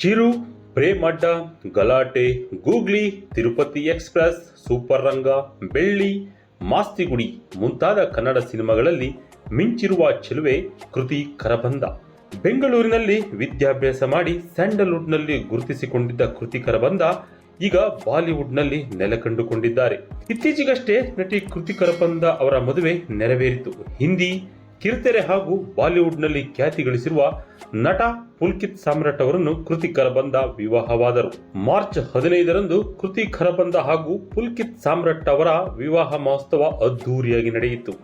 ಚಿರು, ಪ್ರೇಮ್ ಅಡ್ಡ, ಗಲಾಟೆ, googly, Tirupati express, super ರಂಗ, ಬೆಳ್ಳಿ, ಮಾಸ್ತಿಗುಡಿ ಮುಂತಾದ ಕನ್ನಡ ಸಿನಿಮಾಗಳಲ್ಲಿ ಮಿಂಚಿರುವ ಚೆಲುವೆ ಕೃತಿ ಕರಬಂದ. ಬೆಂಗಳೂರಿನಲ್ಲಿ ವಿದ್ಯಾಭ್ಯಾಸ ಮಾಡಿ ಸ್ಯಾಂಡಲ್ವುಡ್ನಲ್ಲಿ ಗುರುತಿಸಿಕೊಂಡಿದ್ದ ಕೃತಿ ಕರಬಂದ ಈಗ ಬಾಲಿವುಡ್ನಲ್ಲಿ ನೆಲೆ ಕಂಡುಕೊಂಡಿದ್ದಾರೆ. ಇತ್ತೀಚೆಗಷ್ಟೇ ನಟಿ ಕೃತಿ ಕರಬಂದ ಅವರ ಮದುವೆ ನೆರವೇರಿತು. ಹಿಂದಿ, ಕಿರುತೆರೆ ಹಾಗೂ ಬಾಲಿವುಡ್ನಲ್ಲಿ ಖ್ಯಾತಿ ಗಳಿಸಿರುವ ನಟ ಪುಲ್ಕಿತ್ ಸಾಮ್ರಾಟ್ ಅವರನ್ನು ಕೃತಿ ಕರಬಂದ ವಿವಾಹವಾದರು. ಮಾರ್ಚ್ 15ರಂದು ಕೃತಿ ಕರಬಂದ ಹಾಗೂ ಪುಲ್ಕಿತ್ ಸಾಮ್ರಾಟ್ ಅವರ ವಿವಾಹ ಮಹೋತ್ಸವ ಅದ್ದೂರಿಯಾಗಿ ನಡೆಯಿತು.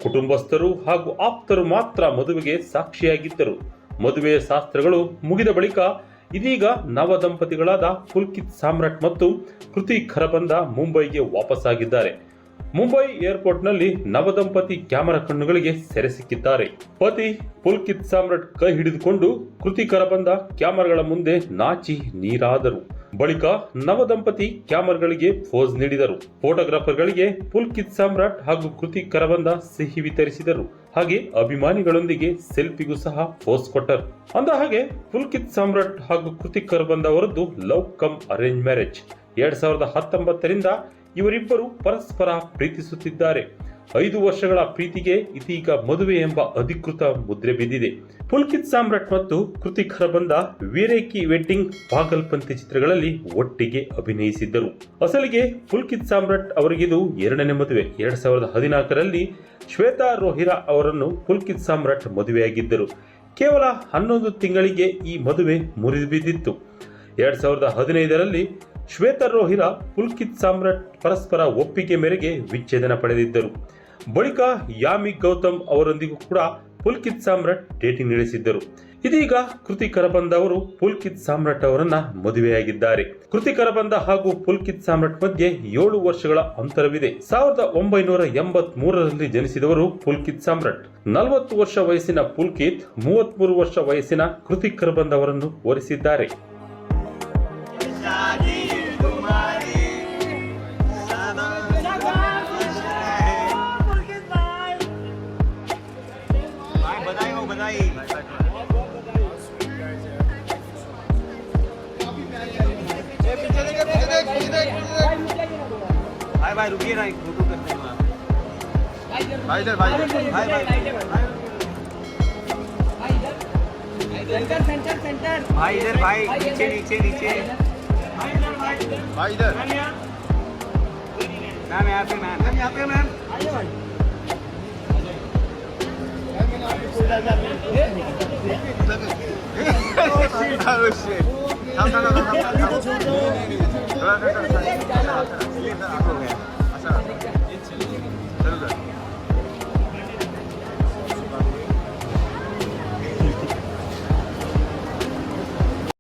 ಕುಟುಂಬಸ್ಥರು ಹಾಗೂ ಆಪ್ತರು ಮಾತ್ರ ಮದುವೆಗೆ ಸಾಕ್ಷಿಯಾಗಿದ್ದರು. ಮದುವೆಯ ಶಾಸ್ತ್ರಗಳು ಮುಗಿದ ಬಳಿಕ ಇದೀಗ ನವ ದಂಪತಿಗಳಾದ ಪುಲ್ಕಿತ್ ಸಾಮ್ರಾಟ್ ಮತ್ತು ಕೃತಿ ಕರಬಂದ ಮುಂಬೈಗೆ ವಾಪಸ್ಸಾಗಿದ್ದಾರೆ. ಮುಂಬೈ ಏರ್ಪೋರ್ಟ್ನಲ್ಲಿ ನವದಂಪತಿ ಕ್ಯಾಮೆರಾ ಕಣ್ಣುಗಳಿಗೆ ಸೆರೆ ಸಿಕ್ಕಿದ್ದಾರೆ. ಪತಿ ಪುಲ್ಕಿತ್ ಸಾಮ್ರಾಟ್ ಕೈ ಹಿಡಿದುಕೊಂಡು ಕೃತಿ ಕರಬಂದ ಕ್ಯಾಮೆರಾಗಳ ಮುಂದೆ ನಾಚಿ ನೀರಾದರು. ಬಳಿಕ ನವದಂಪತಿ ಕ್ಯಾಮೆರಾಗಳಿಗೆ ಪೋಸ್ ನೀಡಿದರು. ಫೋಟೋಗ್ರಾಫರ್ಗಳಿಗೆ ಪುಲ್ಕಿತ್ ಸಾಮ್ರಾಟ್ ಹಾಗೂ ಕೃತಿ ಕರಬಂದ ಸಿಹಿ ವಿತರಿಸಿದರು. ಹಾಗೆ ಅಭಿಮಾನಿಗಳೊಂದಿಗೆ ಸೆಲ್ಫಿಗೂ ಸಹ ಪೋಸ್ ಕೊಟ್ಟರು. ಅಂದಹಾಗೆ ಪುಲ್ಕಿತ್ ಸಾಮ್ರಾಟ್ ಹಾಗೂ ಕೃತಿ ಕರಬಂದ ಅವರದ್ದು ಲವ್ ಕಮ್ ಅರೇಂಜ್ ಮ್ಯಾರೇಜ್. 2019ರಿಂದ ಇವರಿಬ್ಬರು ಪರಸ್ಪರ ಪ್ರೀತಿಸುತ್ತಿದ್ದಾರೆ. 5 ವರ್ಷಗಳ ಪ್ರೀತಿಗೆ ಇದೀಗ ಮದುವೆ ಎಂಬ ಅಧಿಕೃತ ಮುದ್ರೆ ಬಿದ್ದಿದೆ. ಪುಲ್ಕಿತ್ ಸಾಮ್ರಾಟ್ ಮತ್ತು ಕೃತಿ ಕರಬಂದ ವೀರೇಕಿ ವೆಡ್ಡಿಂಗ್, ಪಾಗಲ್ಪಂತಿ ಚಿತ್ರಗಳಲ್ಲಿ ಒಟ್ಟಿಗೆ ಅಭಿನಯಿಸಿದ್ದರು. ಅಸಲಿಗೆ ಪುಲ್ಕಿತ್ ಸಾಮ್ರಾಟ್ ಅವರಿಗಿದು 2ನೇ ಮದುವೆ. 2014ರಲ್ಲಿ ಶ್ವೇತಾ ರೋಹಿರಾ ಅವರನ್ನು ಪುಲ್ಕಿತ್ ಸಾಮ್ರಾಟ್ ಮದುವೆಯಾಗಿದ್ದರು. ಕೇವಲ 11 ತಿಂಗಳಿಗೆ ಈ ಮದುವೆ ಮುರಿದು ಬಿದ್ದಿತ್ತು. 2015ರಲ್ಲಿ ಶ್ವೇತಾ ರೋಹಿರಾ ಪುಲ್ಕಿತ್ ಸಾಮ್ರಾಟ್ ಪರಸ್ಪರ ಒಪ್ಪಿಗೆ ಮೇರೆಗೆ ವಿಚ್ಛೇದನ ಪಡೆದಿದ್ದರು. ಬಳಿಕ ಯಾಮಿ ಗೌತಮ್ ಅವರೊಂದಿಗೂ ಕೂಡ ಪುಲ್ಕಿತ್ ಸಾಮ್ರಾಟ್ ಡೇಟಿಂಗ್ ನಡೆಸಿದ್ದರು. ಇದೀಗ ಕೃತಿ ಕರಬಂದ ಅವರು ಪುಲ್ಕಿತ್ ಸಾಮ್ರಾಟ್ ಅವರನ್ನ ಮದುವೆಯಾಗಿದ್ದಾರೆ. ಕೃತಿ ಕರಬಂದ ಹಾಗೂ ಪುಲ್ಕಿತ್ ಸಾಮ್ರಾಟ್ ಮಧ್ಯೆ 7 ವರ್ಷಗಳ ಅಂತರವಿದೆ. 1983ರಲ್ಲಿ ಜನಿಸಿದವರು ಪುಲ್ಕಿತ್ ಸಾಮ್ರಾಟ್. 40 ವರ್ಷ ವಯಸ್ಸಿನ ಪುಲ್ಕಿತ್ 33 ವರ್ಷ ವಯಸ್ಸಿನ ಕೃತಿ ಕರಬಂದ ಅವರನ್ನು ವರಿಸಿದ್ದಾರೆ. भाई भाई रुकिए ना, एक फोटो करते हैं भाई इधर भाई भाई सेंटर भाई इधर भाई नीचे भाई इधर मैम यहाँ पे मैम आइए भाई Oh shit.